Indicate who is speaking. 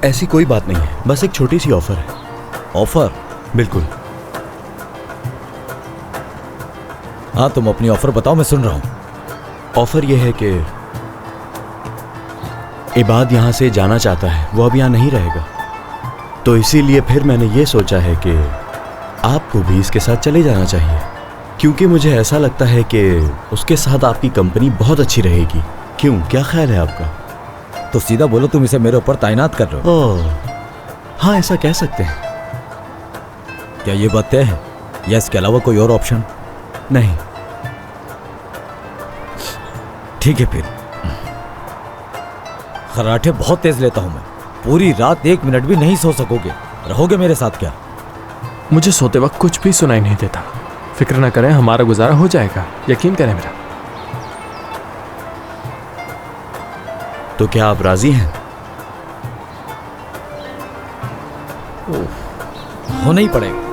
Speaker 1: ऐसी कोई बात नहीं है, बस एक छोटी सी ऑफर है।
Speaker 2: ऑफर?
Speaker 1: बिल्कुल।
Speaker 2: हाँ, तुम अपनी ऑफर बताओ, मैं सुन रहा हूँ।
Speaker 1: ऑफर यह है कि इबाद यहाँ से जाना चाहता है, वो अब यहाँ नहीं रहेगा, तो इसीलिए फिर मैंने ये सोचा है कि आपको भी इसके साथ चले जाना चाहिए, क्योंकि मुझे ऐसा लगता है कि उसके साथ आपकी कंपनी बहुत अच्छी रहेगी। क्यों, क्या ख्याल है आपका?
Speaker 2: तो सीधा बोलो, तुम इसे मेरे ऊपर तैनात कर रहे हो?
Speaker 1: ओह हाँ, ऐसा कह सकते हैं।
Speaker 2: क्या ये बात तय है या इसके अलावा कोई और ऑप्शन?
Speaker 1: नहीं।
Speaker 2: ठीक है फिर। खर्राटे बहुत तेज लेता हूं मैं, पूरी रात 1 मिनट भी नहीं सो सकोगे। रहोगे मेरे साथ क्या?
Speaker 3: मुझे सोते वक्त कुछ भी सुनाई नहीं देता। फिक्र ना करें, हमारा गुजारा हो जाएगा, यकीन करें मेरा।
Speaker 1: तो क्या आप राजी हैं?
Speaker 2: होना ही पड़ेगा।